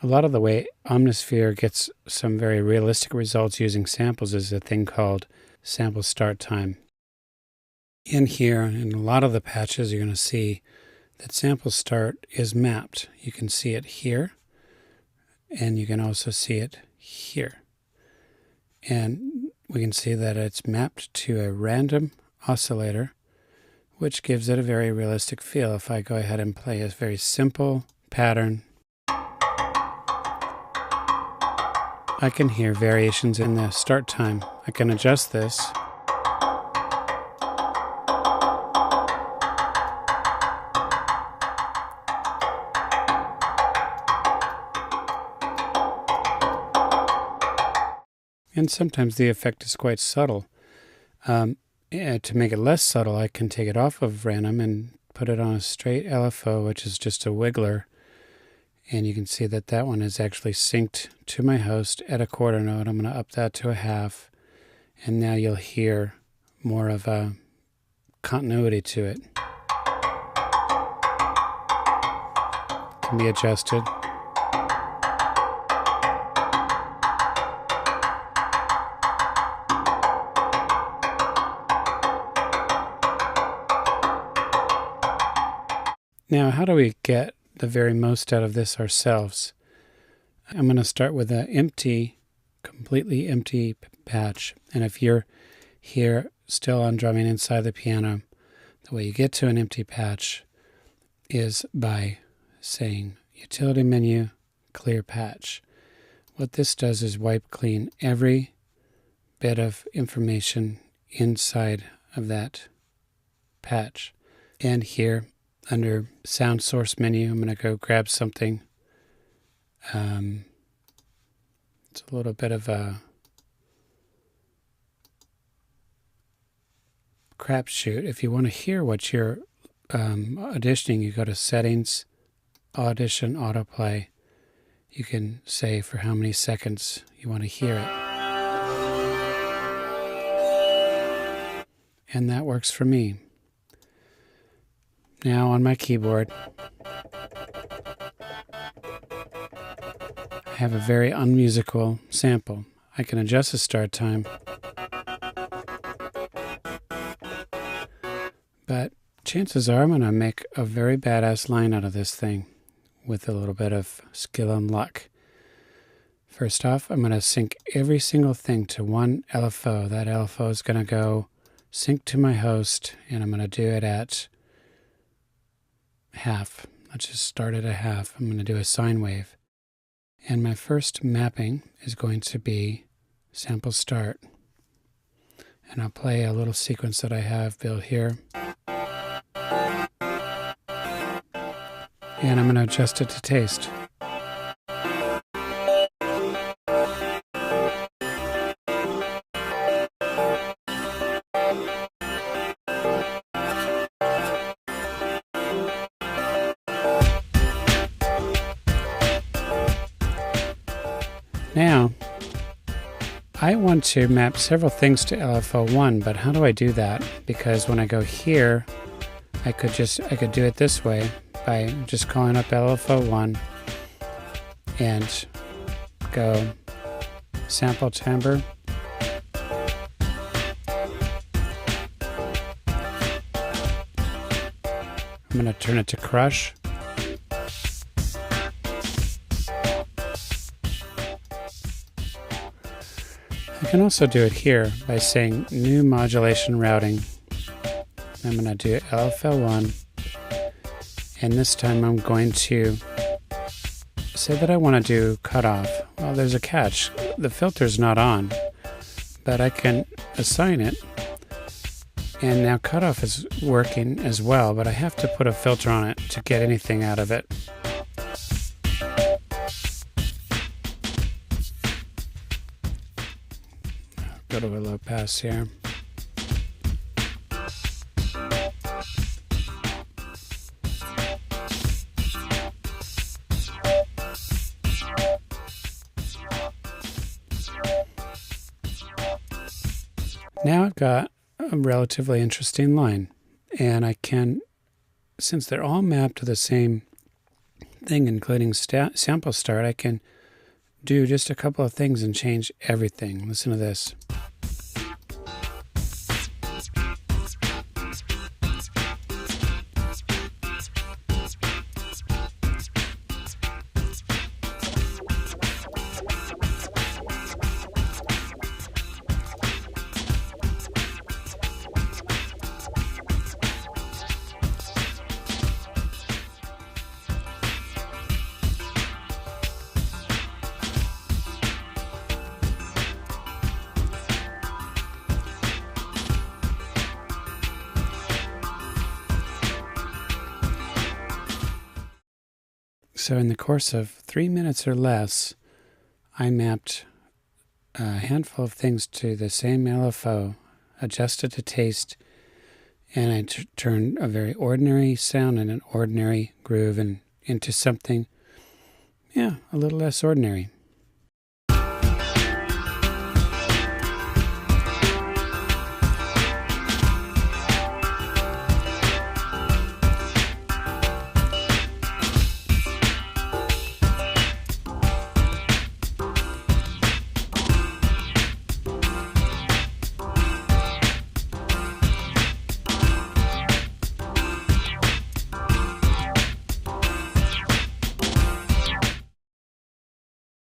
A lot of the way Omnisphere gets some very realistic results using samples is a thing called sample start time. In here, in a lot of the patches, you're going to see that sample start is mapped. You can see it here, and you can also see it here. And we can see that it's mapped to a random oscillator, which gives it a very realistic feel. If I go ahead and play a very simple pattern, I can hear variations in the start time. I can adjust this. And sometimes the effect is quite subtle. To make it less subtle, I can take it off of random and put it on a straight LFO, which is just a wiggler. And you can see that that one is actually synced to my host at a quarter note. I'm going to up that to a half. And now you'll hear more of a continuity to it. Can be adjusted. Now, how do we get the very most out of this ourselves? I'm going to start with an empty, completely empty patch. And if you're here still on drumming inside the piano, the way you get to an empty patch is by saying utility menu, clear patch. What this does is wipe clean every bit of information inside of that patch. And here, under sound source menu, I'm going to go grab something. It's a little bit of a crapshoot. If you want to hear what you're auditioning, you go to Settings, Audition, Autoplay. You can say for how many seconds you want to hear it. And that works for me. Now on my keyboard, I have a very unmusical sample. I can adjust the start time, but chances are I'm going to make a very badass line out of this thing with a little bit of skill and luck. First off, I'm going to sync every single thing to one LFO. That LFO is going to go sync to my host, and I'm going to do it at half. Let's just start at a half. I'm going to do a sine wave. And my first mapping is going to be sample start. And I'll play a little sequence that I have built here. And I'm going to adjust it to taste. Now, I want to map several things to LFO1, but how do I do that? Because when I go here, I could do it this way by just calling up LFO1 and go sample timbre. I'm going to turn it to crush. I can also do it here by saying new modulation routing. I'm going to do LFL1, and this time I'm going to say that I want to do cutoff. Well, there's a catch. The filter's not on, but I can assign it, and now cutoff is working as well, but I have to put a filter on it to get anything out of it. Go to a low pass here. Now I've got a relatively interesting line, and I can, since they're all mapped to the same thing, including sample start, I can do just a couple of things and change everything. Listen to this. So in the course of 3 minutes or less, I mapped a handful of things to the same LFO, adjusted to taste, and I turned a very ordinary sound and an ordinary groove into something, a little less ordinary.